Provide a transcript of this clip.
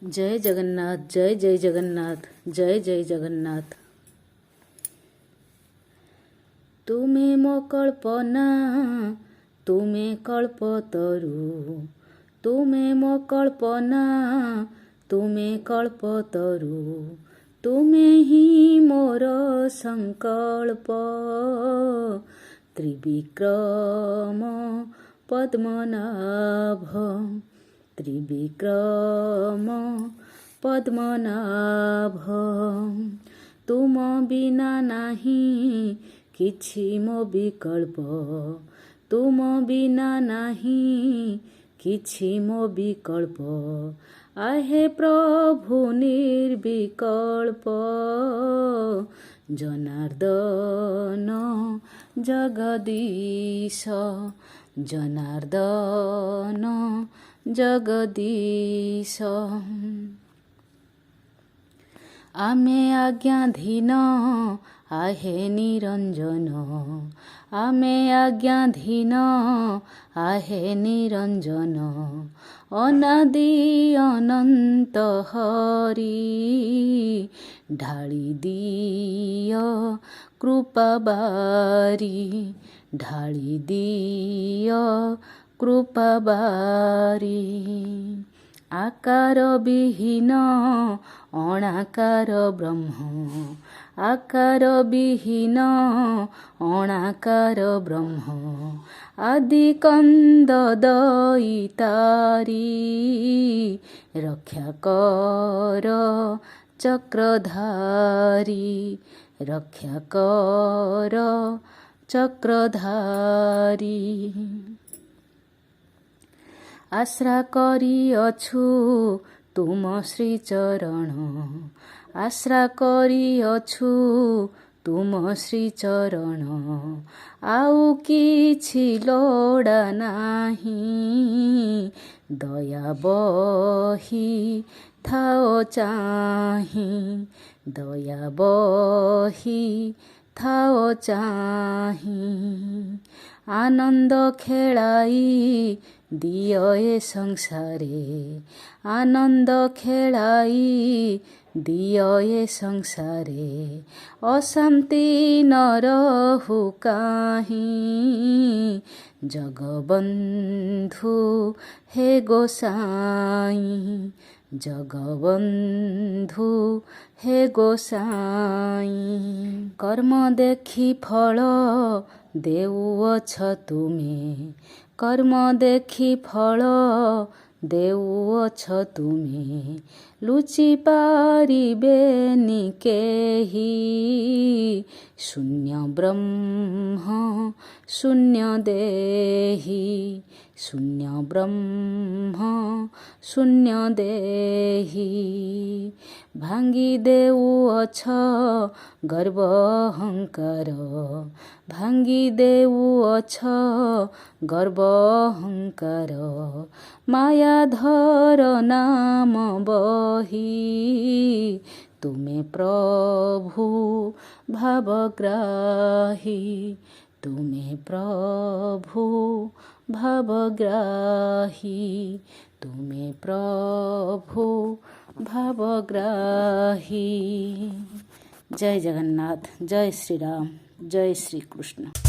जय जगन्नाथ, जय जय जगन्नाथ, जय जय जगन्नाथ। तुमे मो कल्पना, तुमे कल्पतरु, तुमे मो कल्पना, तुमे कल्पतरु, तुमे ही मोर संकल्प। त्रिविक्रम पद्मनाभ, त्रिविक्रम पद्मनाभ। तुम बिना नाही किछि मो विकल्प, तुम बिना नाही किछि मो विकल्प। आहे प्रभु निर्विकल्प, जनार्दन जगदीश, जनार्दन जगदीश। आमे आज्ञाधीन आहे निरंजन, आमे आज्ञाधीन आहे निरंजन। अनादि अनंत हरि, ढाळी दिय कृपा बारी, ढाळी दिय कृपा बारी। आकार विहीन अणाकार ब्रह्म, आकार विहीन अणाकार ब्रह्म। आदि कंद दयितारी, रक्षा कर चक्रधारी, रक्षा कर चक्रधारी। आश्रा करिअछु तुम श्री चरण, आश्रा करिअछु तुम श्री चरण। आउ किछि लोड़ा नाही, दया बही थाओ चाही, दया बही थाओ चाही। आनंद खेलाई दिय ए संसारे, आनंद खेलाई दिय ए संसारे। अशांति न रहु काहीं, जगबंधु हे गोसाई, जगबंधु हे गोसाई। कर्म देखि फल देउअछ तुमे, कर्म देखि फल देउअछ तुमे। लुचि पारिबेनि केही, शून्य ब्रह्म शून्य देही, शून्य ब्रह्म शून्य देही। भांगी देउअछ गर्व अहंकार, भांगी देउअछ गर्व अहंकार। मायाधर नाम बही, तुमे प्रभु भावग्राही, तुमे प्रभु भावग्राही, तुमे प्रभु भावग्राही। जय जगन्नाथ, जय श्री राम, जय श्री कृष्ण।